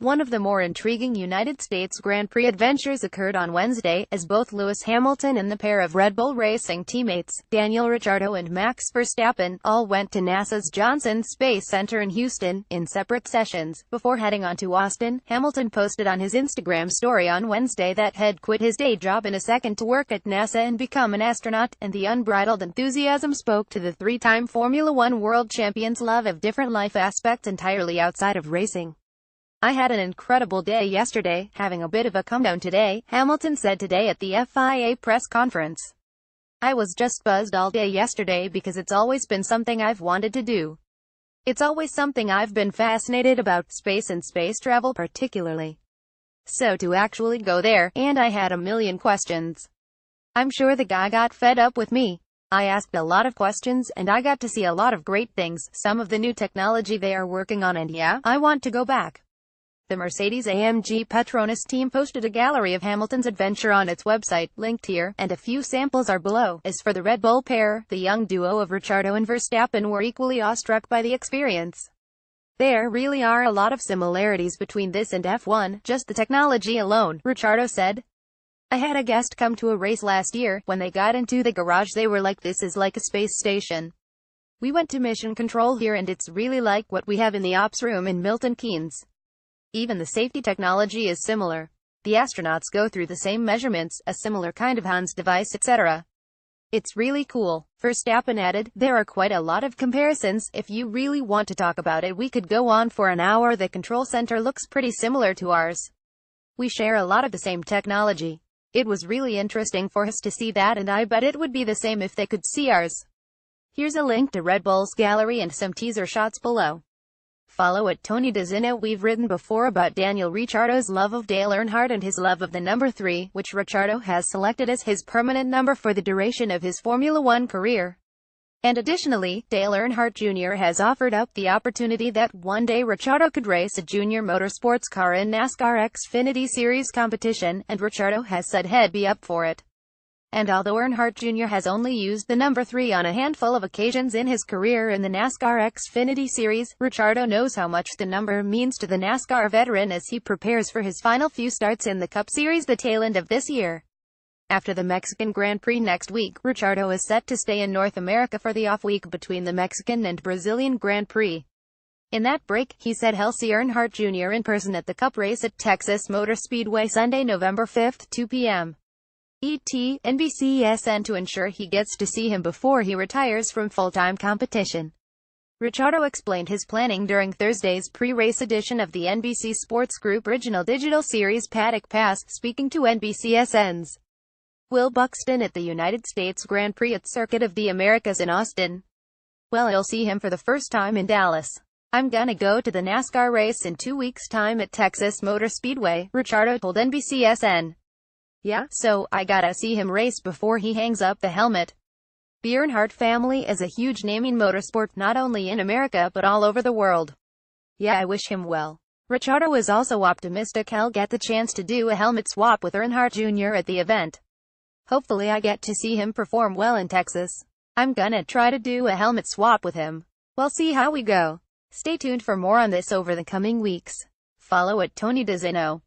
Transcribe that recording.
One of the more intriguing United States Grand Prix adventures occurred on Wednesday, as both Lewis Hamilton and the pair of Red Bull Racing teammates, Daniel Ricciardo and Max Verstappen, all went to NASA's Johnson Space Center in Houston, in separate sessions. Before heading on to Austin, Hamilton posted on his Instagram story on Wednesday that he'd quit his day job in a second to work at NASA and become an astronaut, and the unbridled enthusiasm spoke to the three-time Formula One world champion's love of different life aspects entirely outside of racing. "I had an incredible day yesterday, having a bit of a come-down today," Hamilton said today at the FIA press conference. "I was just buzzed all day yesterday because it's always been something I've wanted to do. It's always something I've been fascinated about, space and space travel particularly. So to actually go there, and I had a million questions. I'm sure the guy got fed up with me. I asked a lot of questions, and I got to see a lot of great things, some of the new technology they are working on, and yeah, I want to go back." The Mercedes-AMG Petronas team posted a gallery of Hamilton's adventure on its website, linked here, and a few samples are below. As for the Red Bull pair, the young duo of Ricciardo and Verstappen were equally awestruck by the experience. "There really are a lot of similarities between this and F1, just the technology alone," Ricciardo said. "I had a guest come to a race last year. When they got into the garage they were like, this is like a space station. We went to mission control here and it's really like what we have in the ops room in Milton Keynes. Even the safety technology is similar. The astronauts go through the same measurements, a similar kind of hands device, etc. It's really cool." Verstappen added, "There are quite a lot of comparisons. If you really want to talk about it we could go on for an hour. The control center looks pretty similar to ours. We share a lot of the same technology. It was really interesting for us to see that, and I bet it would be the same if they could see ours." Here's a link to Red Bull's gallery and some teaser shots below. Follow at Tony DeZino. We've written before about Daniel Ricciardo's love of Dale Earnhardt and his love of the number 3, which Ricciardo has selected as his permanent number for the duration of his Formula One career. And additionally, Dale Earnhardt Jr. has offered up the opportunity that one day Ricciardo could race a junior motorsports car in NASCAR Xfinity Series competition, and Ricciardo has said he'd be up for it. And although Earnhardt Jr. has only used the number 3 on a handful of occasions in his career in the NASCAR Xfinity Series, Ricciardo knows how much the number means to the NASCAR veteran as he prepares for his final few starts in the Cup Series the tail end of this year. After the Mexican Grand Prix next week, Ricciardo is set to stay in North America for the off week between the Mexican and Brazilian Grand Prix. In that break, he said he'll see Earnhardt Jr. in person at the Cup race at Texas Motor Speedway Sunday, November 5, 2 p.m. ET, NBCSN, to ensure he gets to see him before he retires from full-time competition. Ricciardo explained his planning during Thursday's pre-race edition of the NBC Sports Group original digital series Paddock Pass, speaking to NBCSN's Will Buxton at the United States Grand Prix at Circuit of the Americas in Austin. "Well, I'll see him for the first time in Dallas. I'm gonna go to the NASCAR race in 2 weeks' time at Texas Motor Speedway," Ricciardo told NBCSN. "Yeah, so I gotta see him race before he hangs up the helmet." The Earnhardt family is a huge name in motorsport, not only in America but all over the world. "Yeah, I wish him well." Ricciardo is also optimistic he'll get the chance to do a helmet swap with Earnhardt Jr. at the event. "Hopefully I get to see him perform well in Texas. I'm gonna try to do a helmet swap with him. We'll see how we go." Stay tuned for more on this over the coming weeks. Follow at Tony DeZino.